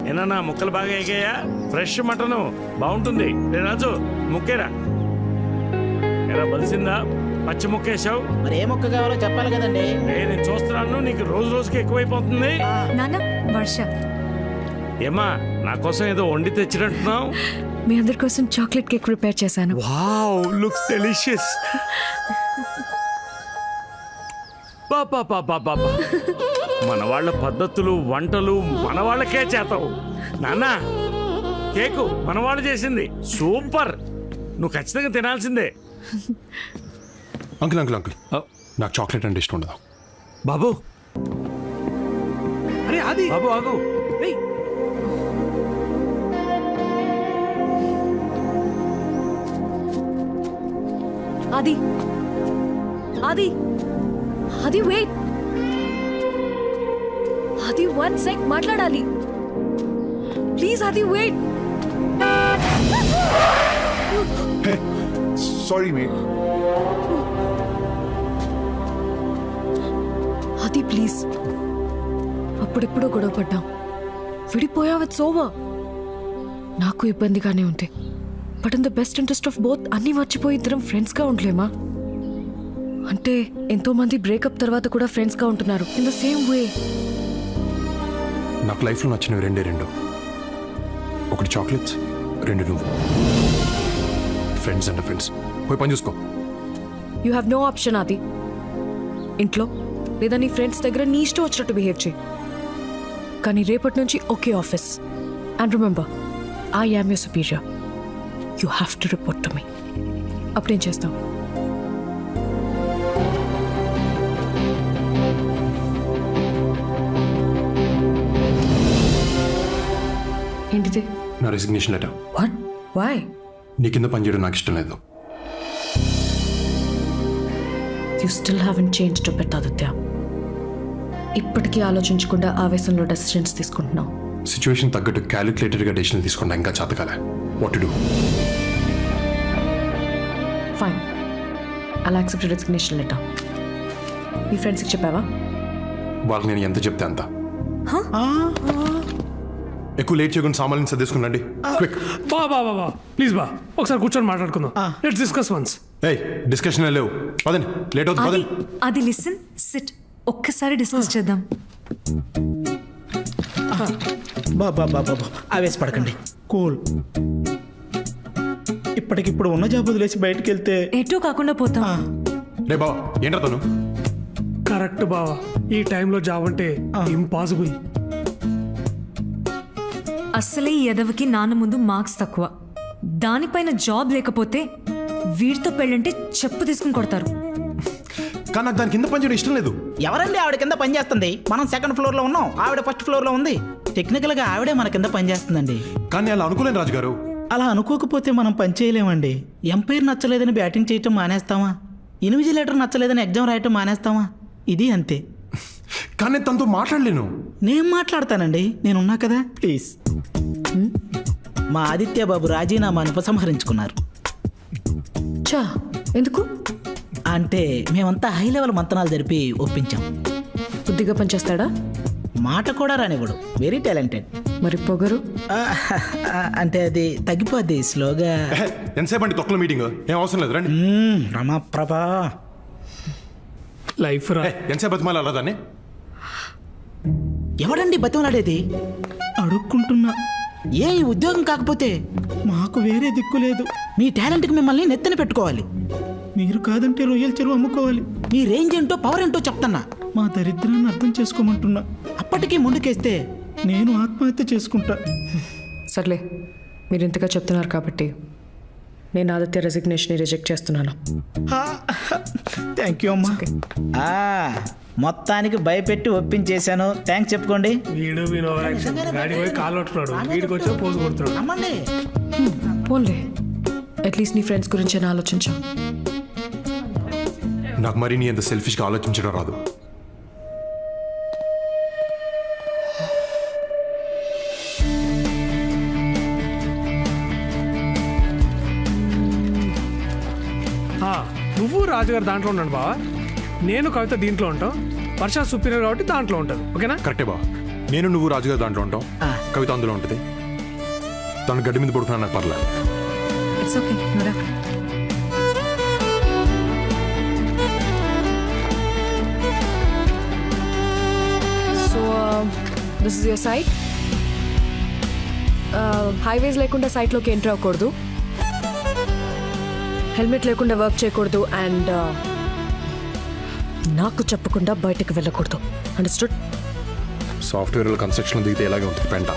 ఏనా ముక్కలు బాగా ఎగాయా? ఫ్రెష్ మటను బాగుంటుంది. రే రాజు ముక్కేరా. ఎలా బలిసిందా? పచ్చి ముక్కేసావు. మరి ఏ మొక్క కావాలో చెప్పాలి కదండి. నేను చూస్తున్నాను, నీకు రోజు రోజుకి ఎక్కువైపోతుంది. నాన్న, వర్ష. ఏమా నా కోసం ఏదో వండి తెచ్చినట్టున్నావు? మీ అందరి కోసం చాక్లెట్ కేక్ ప్రిపేర్ చేశాను. Wow, looks delicious. పాపా మన వాళ్ళ పద్ధతులు వంటలు మన వాళ్ళకే చేతావు. నాన్న, కేకు మన వాళ్ళు చేసింది సూపర్. నువ్వు ఖచ్చితంగా తినాల్సిందే. అంకుల్ అంకుల్ అంకుల్ నాకు చాక్లెట్ అంటే ఇష్టం ఉండదు. బాబు అరే అది బాబు ఆగు. అది అది అది వెయిట్. అది 1 sec మాట్లాడాలి ప్లీజ్. అది వెయిట్. సారీ మే. అది ప్లీజ్. అప్పుడెప్పుడో గొడవ పడ్డాం, విడిపోయావు. It's over. నాకు ఇబ్బందిగానే ఉంటాయి, but in the best interest of both అన్నీ మర్చిపోయి ఇద్దరం ఫ్రెండ్స్గా ఉండలేమా? అంటే ఎంతో మంది బ్రేకప్ తర్వాత కూడా ఫ్రెండ్స్గా ఉంటున్నారు ఇన్ ద సేమ్ వే. నాకు లైఫ్లో నచ్చినవి రెండు. ఒకటి చాక్లెట్స్, రెండు నువ్వు. Friends and friends. పోయి పని చూసుకో. You have no option. అది ఇంట్లో లేదా నీ ఫ్రెండ్స్ దగ్గర నీ ఇష్టం వచ్చినట్టు బిహేవ్ చేయి. కానీ రేపటి నుంచి okay office. And remember, I am your superior. You have to report to me. అప్పుడేం చేస్తావు? ఏంటిది? నా రెసిగ్నేషన్ లెటర్. వాట్? వై? నీ కింద పనిచేయడం నాకు ఇష్టం లేదు. You still haven't change to bit Aditya. ఇప్పటికీ ఆలోచించకుండా ఆవేశంలో డెసిషన్స్ తీసుకుంటున్నావు. సిచ్యువేషన్ తగ్గట్టు క్యాలిక్యులేటెడ్గా డెసిషన్ తీసుకున్నా ఇంకా చేతకాలే. What to do? ఫైన్, అలా యాక్సెప్ట్ రెసిగ్నేషన్ లెటర్. మీ ఫ్రెండ్స్కి చెప్పావా? వాళ్ళకి నేను ఎంత చెప్తే అంత. ఎక్కువ లేట్ చేయకుండా సామాన్యం సర్దేసుకున్నాండి. క్విక్. బా ప్లీజ్ బా, ఒకసారి కూర్చొని మాట్లాడుకుందాం. Let's discuss once. ఏయ్, డిస్కషన్ లేవు. పదండి, లేట్ అవుతుంది. పదండి. అది లిసన్, సిట్. ఒక్కసారి డిస్కస్ చేద్దాం. బాబా ఆవేశపడకండి, కూల్. ఇప్పటికిప్పుడు ఉన్న జాబ్ వదిలేసి బయటకు వెళ్తే ఎటూ కాకుండా పోతాం. రే బావా, ఏంట్రా తను? కరెక్ట్ బావా, ఈ టైంలో జాబ్ అంటే ఇంపాసిబుల్. అసలే ఈ ఎదవకి నాన్న ముందు మార్క్స్ తక్కువ, దానిపైన జాబ్ లేకపోతే వీడితో పెళ్ళంటే చెప్పు తీసుకుని కొడతారు. కానీ నాకు దాని కింద పనిచేయడం ఇష్టం లేదు. ఎవరండి ఆవిడ కింద పని చేస్తుంది? మనం సెకండ్ ఫ్లోర్ లో ఉన్నాం, ఆవిడ ఫస్ట్ ఫ్లోర్ లో ఉంది. టెక్నికల్ గా ఆవిడే మన కింద పని చేస్తుందండి. కానీ అలా అనుకోలేను రాజుగారు. అలా అనుకోకపోతే మనం పని చేయలేమండి. ఎంపైర్ నచ్చలేదని బ్యాటింగ్ చేయటం మానేస్తామా? ఇన్విజిలేటర్ నచ్చలేదని ఎగ్జామ్ రాయటం మానేస్తామా? ఇది అంతే. కానీ నేను తనతో మాట్లాడలేను. నేను మాట్లాడతానండి, నేనున్నా కదా. ప్లీజ్. మా ఆదిత్య బాబు రాజీనామాను ఉపసంహరించుకున్నారు. చా, ఎందుకు? అంటే మేమంతా హై లెవెల్ మంతనాలు జరిపి ఒప్పించాం. బుద్ధిగా పనిచేస్తాడా? మాట కూడా రానివ్వడు, వెరీ టాలెంటెడ్. మరి పొగరు? అంటే అది తగ్గిపోద్ది స్లోగా. ఎంతసేపు అండి తొక్కల మీటింగ్? ఏం అవసరం లేదు, రండి. రమాప్రభా, లైఫ్ రా. ఎంతసేపు బతిమాలి అలా దాన్ని? ఎవడండి బతిమలాడేది? అడుక్కుంటున్నా. ఏ ఈ ఉద్యోగం కాకపోతే మాకు వేరే దిక్కు లేదు. మీ టాలెంట్కి మిమ్మల్ని నెత్తన పెట్టుకోవాలి. మీరు కాదంటే రొయ్యల చెరువు అమ్ముకోవాలి. మీ రేంజ్ ఏంటో పవర్ ఏంటో చెప్తున్నా. మా దరిద్రాన్ని అర్థం చేసుకోమంటున్నా. అప్పటికీ ముందుకేస్తే నేను ఆత్మహత్య చేసుకుంటా. సర్లే, మీరు ఇంతగా చెప్తున్నారు కాబట్టి నేను ఆదిత్య రెసిగ్నేషన్ రిజెక్ట్ చేస్తున్నాను. థ్యాంక్ యూ అమ్మా. మొత్తానికి భయపెట్టి ఒప్పించేశాను. థ్యాంక్స్ చెప్పుకోండి. వీడు ఓవర్ యాక్షన్. గాడి పోయి కాలు కొట్టున్నాడు, వీడికి వచ్చి పోజు కొడుతున్నాడు. అమ్మండి. పోన్లే, అట్లీస్ట్ నీ ఫ్రెండ్స్ గురించి ఆలోచించా. నాకు మరి నీ అంత సెల్ఫిష్గా ఆలోచించడం రాదు. నువ్వు రాజుగారు దాంట్లో ఉన్నాడు బావా, నేను కవిత దీంట్లో ఉంటాం. వర్ష సుపీరియర్ కాబట్టి దాంట్లో ఉంటుంది. ఓకేనా? కరెక్టే బా, నేను నువ్వు రాజుగారు దాంట్లో ఉంటాం. కవిత అందులో ఉంటుంది. తను గడ్డి మీద పడుకున్నా నాకు పర్లేదు. ఇట్స్ ఓకే నువ్వురా. So this is your site. హైవేస్ లేకుండా సైట్లోకి ఎంటర్ అవ్వకూడదు, హెల్మెట్ లేకుండా వర్క్ చేయకూడదు, అండ్ నాకు చెప్పకుండా బయటకు వెళ్ళకూడదు. అండర్స్టూడ్? సాఫ్ట్వేర్ కన్స్ట్రక్షన్ దిగితే ఇలాగే ఉంటుంది పెంట.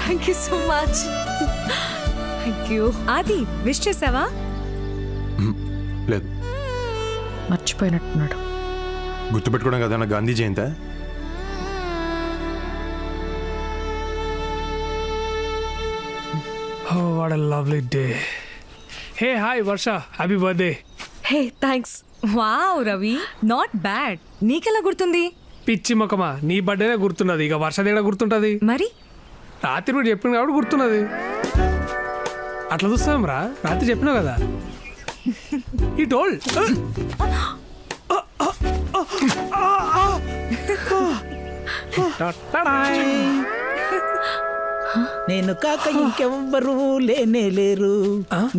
Thank you so much. Thank you. ఆది విష్ చేసావా? లేదు. మర్చిపోయినట్టున్నాడు. గుర్తుపెట్టుకోవడం కదా నా Gandhi Jayanta. Oh, what a lovely day. Hey, hi, Varsha. Happy birthday. Hey thanks. Wow Ravi, not bad. నీకెలా గుర్తుంది? పిచ్చి మొక్కమా, నీ బర్త్డేనే గుర్తున్నది, ఇక వర్ష దేడా గుర్తుంటది. మరి రాత్రి కూడా చెప్పింది కాబట్టి గుర్తున్నది. అట్లా చూస్తాం రా, రాత్రి చెప్పినావు కదా. ఈ టోల్ నేను కాక ఇంకెవ్వరూ లేనే లేరు,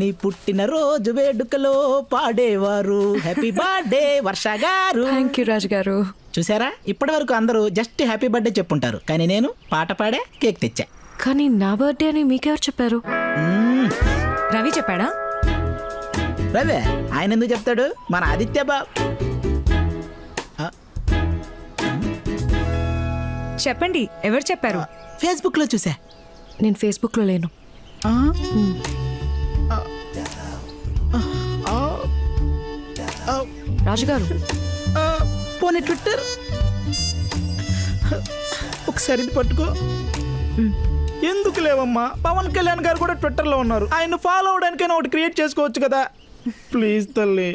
నీ పుట్టిన రోజు వేడుకలో పాడేవారు. హ్యాపీ బర్త్డే వర్ష గారు. థ్యాంక్ యూ రాజు గారు. చూసారా, ఇప్పటి వరకు అందరూ జస్ట్ హ్యాపీ బర్త్డే చెప్పుంటారు, కానీ నేను పాట పాడే కేక్ తెచ్చా. కానీ నా బర్త్డే అని మీకెవరు చెప్పారు? రవి చెప్పాడా? రవే, ఆయన ఎందుకు చెప్తాడు, మన ఆదిత్య బాబు. చెప్పండి, ఎవరు చెప్పారు? ఫేస్బుక్ లో చూసా. నేను ఫేస్బుక్లో లేను. రాజుగారు, పోనీ ట్విట్టర్ ఒకసారి ఇది పట్టుకో. ఎందుకు లేవమ్మా, పవన్ కళ్యాణ్ గారు కూడా ట్విట్టర్ లో ఉన్నారు, ఆయన ఫాలో అవడానికైనా ఒకటి క్రియేట్ చేసుకోవచ్చు కదా. ప్లీజ్ తల్లి,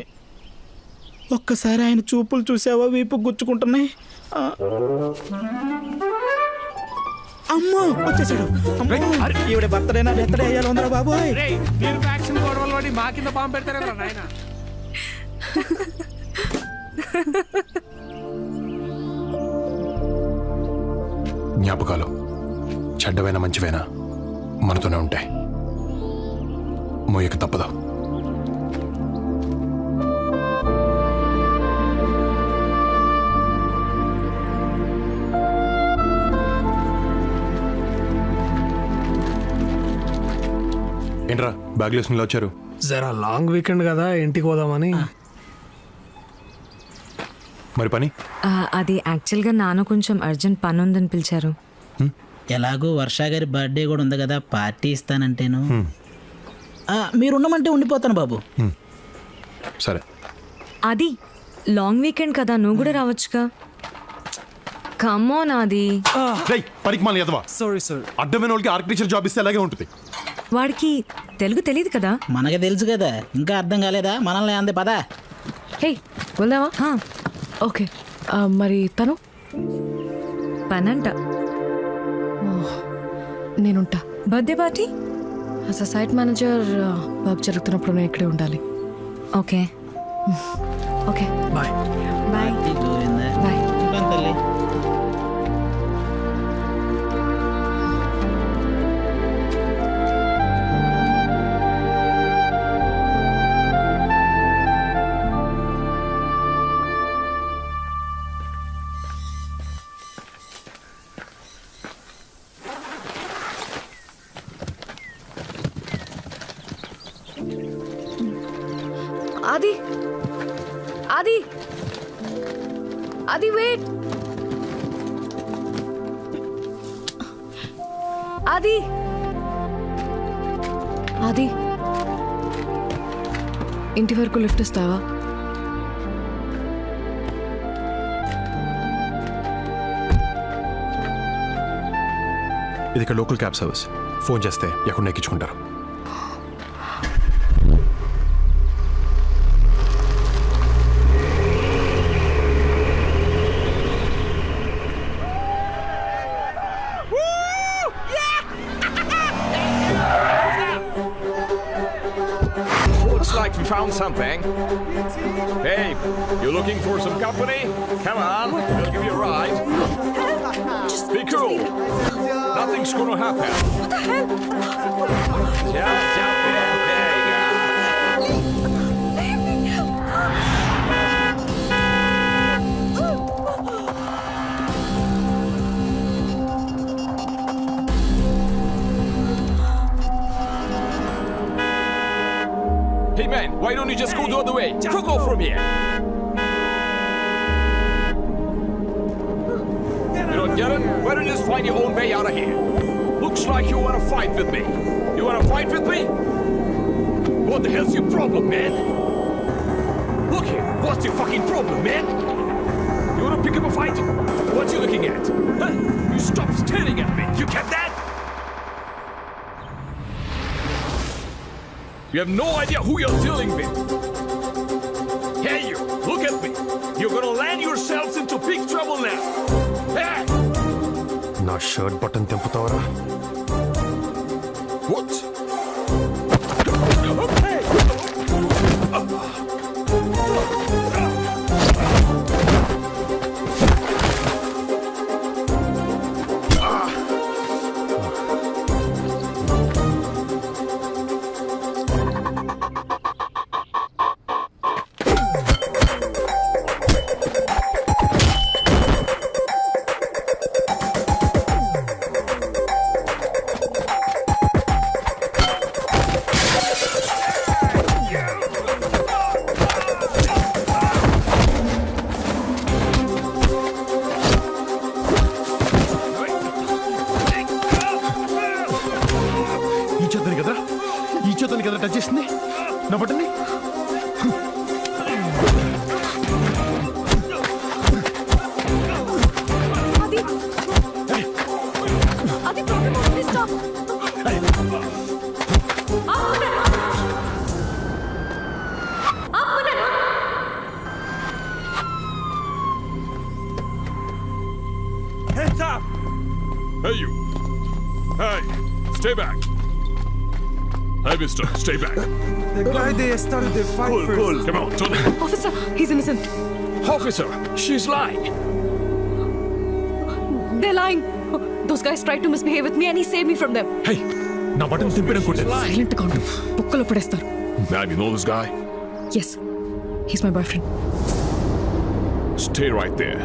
ఒక్కసారి ఆయన చూపులు చూసావా, వీపు గుచ్చుకుంటున్నాయి. అమ్మో వచ్చేసాడు. ఈవిడ బర్త్డేనా బర్త్డే అయ్యాలి ఉందరా బాబు. మీరు ఫ్యాక్షన్ గొడవలు పడి మా కింద బాంబు పెడతారా నాయన. జ్ఞాపకాలు చెడ్డవైనా మంచివైనా మనతోనే ఉంటాయి, మోయక తప్పదు. ఏంట్రా బ్యాగ్ వేసుకుని వచ్చారు? జరా లాంగ్ వీకెండ్ కదా, ఇంటికి పోదామని. మరి పని? అది యాక్చువల్గా నాన్న కొంచెం అర్జెంట్ పని ఉందని పిలిచారు. ఎలాగో వర్ష గారి బర్త్డే కూడా ఉంది కదా, పార్టీ ఇస్తానంటేను. మీరు ఉండమంటే ఉండిపోతాను బాబు. సరే. అది లాంగ్ వీకెండ్ కదా, నువ్వు కూడా రావచ్చుగా. కమోన్ ఆది. పనికి మాలి ఎదవా. అడ్డమైన వాళ్ళకి ఆర్కిటెక్చర్ జాబ్ ఇస్తే అలాగే ఉంటుంది. వాడికి తెలుగు తెలియదు కదా. మనకి తెలుసు కదా, ఇంకా అర్థం కాలేదా, మనల్ని అంది పదా. హే వెళ్దామా? ఓకే. మరి తను పనంట. నేనుంటా. Birthday party as a site manager work జరుగుతున్నప్పుడు నేను ఇక్కడే ఉండాలి. Okay okay bye. Bye. Bye. తల్లి ఆది ఆది ఆది వెయిట్ ఆది ఆది ఇంటి వరకు లిఫ్ట్ ఇస్తావా? ఇది ఇక్కడ లోకల్ క్యాబ్ సర్వీస్. ఫోన్ చేస్తే ఎక్కడ ఎక్కించుకుంటారు. Looks like we found something. Hey, you looking for some company? Come on, we'll give you a ride. Be cool. Nothing's gonna happen. What the hell? Just jump in. There you go. Hey man, why don't you just go the other way? Fuck off from here. You don't get it? Why don't you just find your own way out of here? Looks like you wanna fight with me. You wanna fight with me? What the hell's your problem, man? Look here, what's your fucking problem, man? You wanna pick up a fight? What you looking at? Huh? You stop staring at me. You get that? You have no idea who you're dealing with. Hey you, look at me. You're gonna land yourselves into big trouble now. Hey! నా shirt button తెంపుతావరా? What? ఈ చేతని కదరా touch చేసింది నా బటన్ని. ఆది problem అవుతుంది. Stop. Hands up! Hey you! Hey, stay back! Hey mister, stay back! The guy they started the fight Cool, first. cool, come on, turn it. Officer, he's innocent. Officer, she's lying! They're lying. Those guys tried to misbehave with me and he saved me from them. హే, నా button తింపడం కొట్టాను. Silent గా ఉండు. బుక్కలో పడేస్తారు. Ma'am, you know this guy? Yes, he's my boyfriend. Stay right there.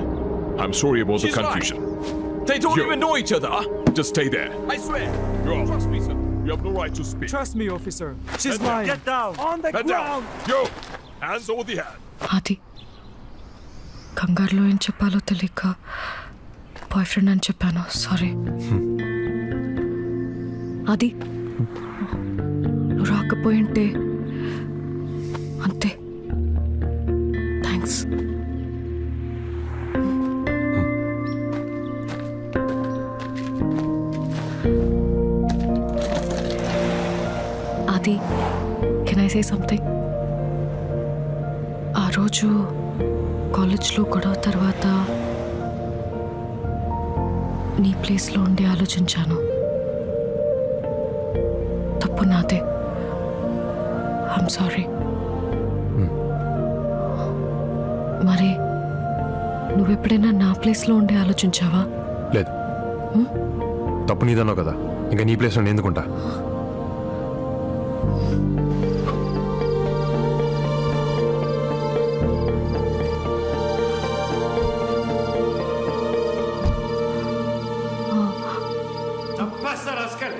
I'm sorry about the confusion. They don't even know each other. Just stay there. I swear. Yo, trust me, sir. You have no right to speak. Trust me, officer. She's lying. Get down. On the Head ground. down. Yo, hands over the head. ఆది కంగారులో ఏం చెప్పాలో తెలియక boy friend అని చెప్పాను. Sorry. ఆది నువ్వు రాకపోయింటే అంతే. థ్యాంక్స్. ఆది, కెన్ ఐ సే సంథింగ్? ఆ రోజు కాలేజ్లో గొడవ తర్వాత నీ ప్లేస్లో ఉండి ఆలోచించాను. తప్పు నాదే. I'm sorry. మరి నువ్వెప్పుడైనా నా ప్లేస్లో ఉండి ఆలోచించావా? లేదు, తప్పు నీదన్నావు కదా, ఇంకా నీ ప్లేస్లో నేను ఎందుకుంటా? చంపేస్తారు అస్కల్.